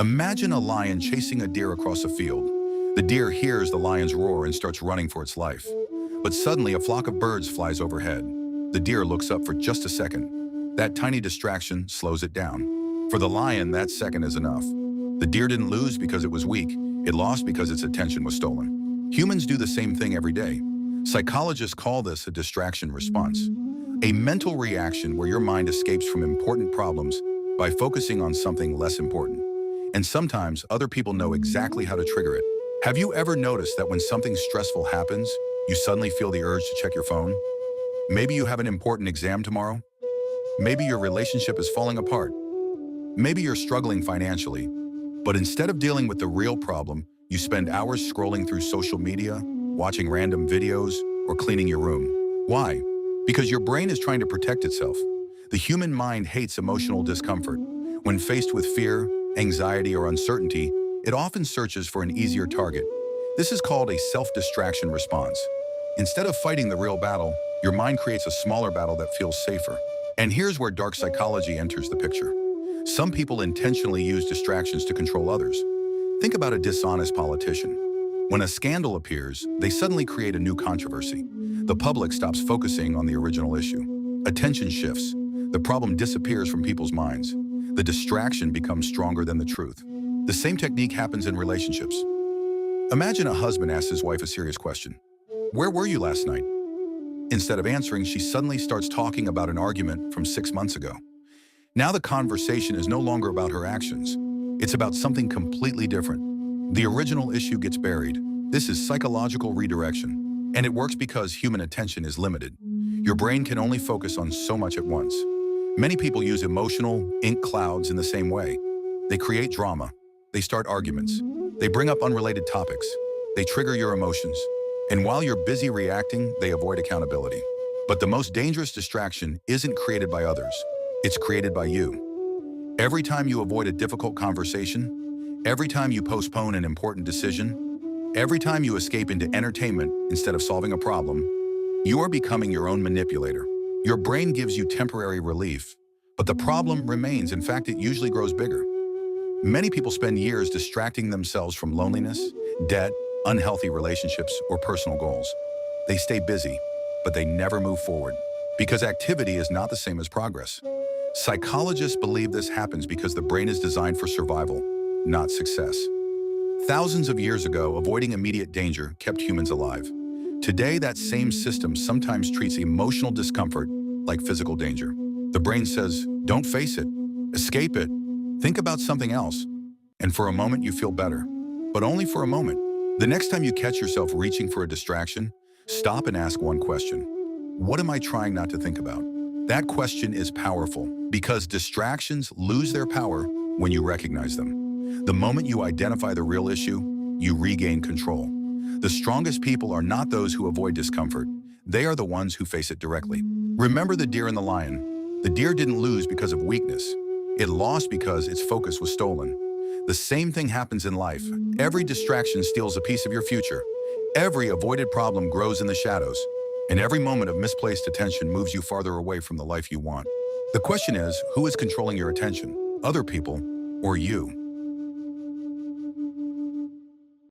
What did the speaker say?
Imagine a lion chasing a deer across a field. The deer hears the lion's roar and starts running for its life. But suddenly a flock of birds flies overhead. The deer looks up for just a second. That tiny distraction slows it down. For the lion, that second is enough. The deer didn't lose because it was weak. It lost because its attention was stolen. Humans do the same thing every day. Psychologists call this a distraction response, a mental reaction where your mind escapes from important problems by focusing on something less important. And sometimes other people know exactly how to trigger it. Have you ever noticed that when something stressful happens, you suddenly feel the urge to check your phone? Maybe you have an important exam tomorrow. Maybe your relationship is falling apart. Maybe you're struggling financially. But instead of dealing with the real problem, you spend hours scrolling through social media, watching random videos, or cleaning your room. Why? Because your brain is trying to protect itself. The human mind hates emotional discomfort. When faced with fear, anxiety, or uncertainty, it often searches for an easier target. This is called a self-distraction response. Instead of fighting the real battle, your mind creates a smaller battle that feels safer. And here's where dark psychology enters the picture. Some people intentionally use distractions to control others. Think about a dishonest politician. When a scandal appears, they suddenly create a new controversy. The public stops focusing on the original issue. Attention shifts. The problem disappears from people's minds. The distraction becomes stronger than the truth. The same technique happens in relationships. Imagine a husband asks his wife a serious question. "Where were you last night?" Instead of answering, she suddenly starts talking about an argument from 6 months ago. Now the conversation is no longer about her actions. It's about something completely different. The original issue gets buried. This is psychological redirection. And it works because human attention is limited. Your brain can only focus on so much at once. Many people use emotional ink clouds in the same way. They create drama. They start arguments. They bring up unrelated topics. They trigger your emotions. And while you're busy reacting, they avoid accountability. But the most dangerous distraction isn't created by others. It's created by you. Every time you avoid a difficult conversation, every time you postpone an important decision, every time you escape into entertainment instead of solving a problem, you are becoming your own manipulator. Your brain gives you temporary relief, but the problem remains. In fact, it usually grows bigger. Many people spend years distracting themselves from loneliness, debt, unhealthy relationships, or personal goals. They stay busy, but they never move forward because activity is not the same as progress. Psychologists believe this happens because the brain is designed for survival, not success. Thousands of years ago, avoiding immediate danger kept humans alive. Today, that same system sometimes treats emotional discomfort like physical danger. The brain says, don't face it, escape it, think about something else. And for a moment, you feel better, but only for a moment. The next time you catch yourself reaching for a distraction, stop and ask one question. What am I trying not to think about? That question is powerful because distractions lose their power when you recognize them. The moment you identify the real issue, you regain control. The strongest people are not those who avoid discomfort. They are the ones who face it directly. Remember the deer and the lion. The deer didn't lose because of weakness. It lost because its focus was stolen. The same thing happens in life. Every distraction steals a piece of your future. Every avoided problem grows in the shadows. And every moment of misplaced attention moves you farther away from the life you want. The question is, who is controlling your attention? Other people or you?